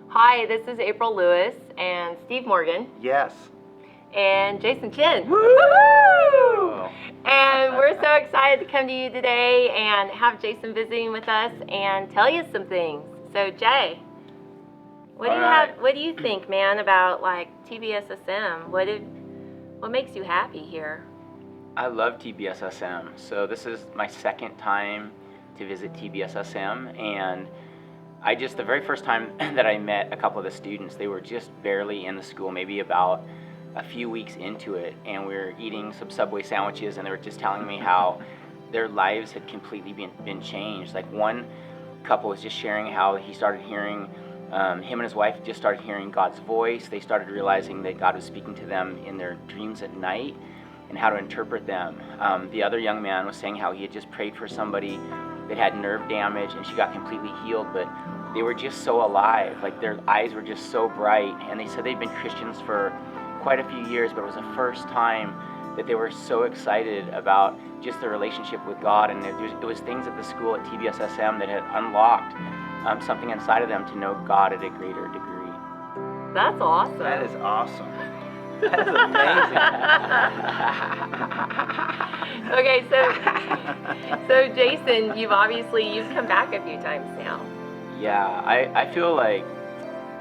Hi, this is April Lewis and Steve Morgan. Yes. And Jason Chin. Woo! And we're so excited to come to you today and have Jason visiting with us and tell you some things. So Jay, what do you think, man, about like TBSSM? What makes you happy here? I love TBSSM. So this is my second time to visit TBSSM, and the very first time that I met a couple of the students, they were just barely in the school, maybe about a few weeks into it, and we were eating some Subway sandwiches, and they were just telling me how their lives had completely been changed. Like one couple was just sharing how he started hearing, him and his wife just started hearing God's voice. They started realizing that God was speaking to them in their dreams at night and how to interpret them. The other young man was saying how he had just prayed for somebody that had nerve damage and she got completely healed, but they were just so alive. Like their eyes were just so bright, and they said they'd been Christians for quite a few years, but it was the first time that they were so excited about just their relationship with God, and it was things at the school at TBSSM that had unlocked something inside of them to know God at a greater degree. That's awesome. That is awesome. That is amazing. Okay, so Jason, you've come back a few times now. Yeah, I feel like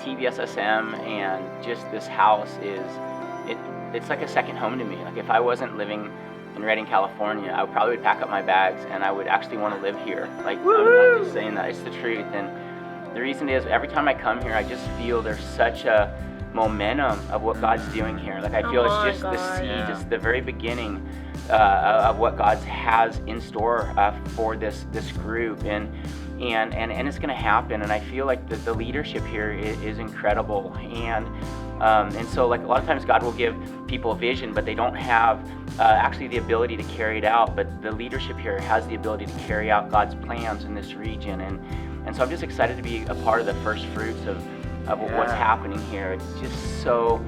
TBSSM and just this house it's like a second home to me. Like if I wasn't living in Redding, California, I probably would pack up my bags and I would actually want to live here. Like I'm not just saying that, it's the truth. And the reason is every time I come here, I just feel there's such a momentum of what God's doing here. Like I feel it's just the seed, just the very beginning of what God has in store for this group, and it's going to happen. And I feel like the leadership here is incredible, and so like a lot of times God will give people a vision, but they don't have actually the ability to carry it out. But the leadership here has the ability to carry out God's plans in this region, and so I'm just excited to be a part of the first fruits of what's happening here. It's just so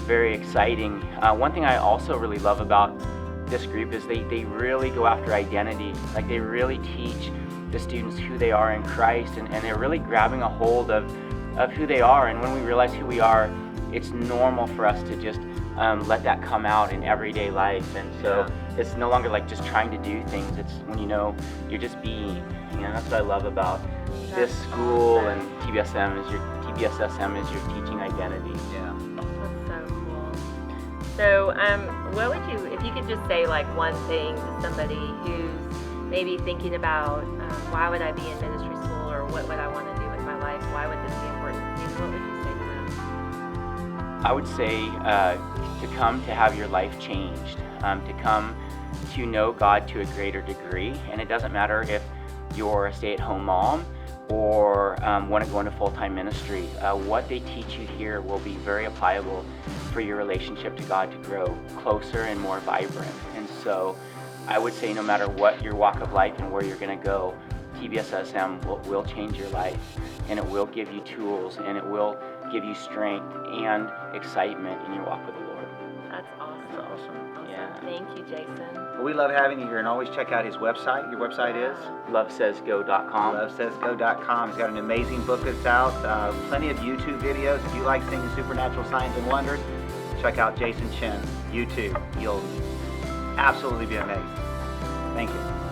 very exciting. One thing I also really love about this group is they really go after identity. Like they really teach the students who they are in Christ, and they're really grabbing a hold of who they are. And when we realize who we are, it's normal for us to just let that come out in everyday life. And so it's no longer like just trying to do things. It's when you know you're just being. That's what I love about this school, and TBSSM is your teaching identity. Yeah. That's so cool. So what would you, if you could just say like one thing to somebody who's maybe thinking about why would I be in ministry school, or what would I want to do with my life, why would this be important to me, what would you say to them? I would say to come to have your life changed, to come to know God to a greater degree. And it doesn't matter if you're a stay-at-home mom or want to go into full-time ministry. What they teach you here will be very applicable for your relationship to God to grow closer and more vibrant. And so I would say no matter what your walk of life and where you're going to go, TBSSM will change your life, and it will give you tools, and it will give you strength and excitement in your walk with the Lord. That's awesome. That's awesome. Yeah. Thank you, Jason. Well, we love having you here, and always check out his website. Your website is? LoveSaysGo.com. LoveSaysGo.com. He's got an amazing book that's out, plenty of YouTube videos. If you like seeing supernatural signs and wonders, check out Jason Chin, YouTube. You'll absolutely be amazed. Thank you.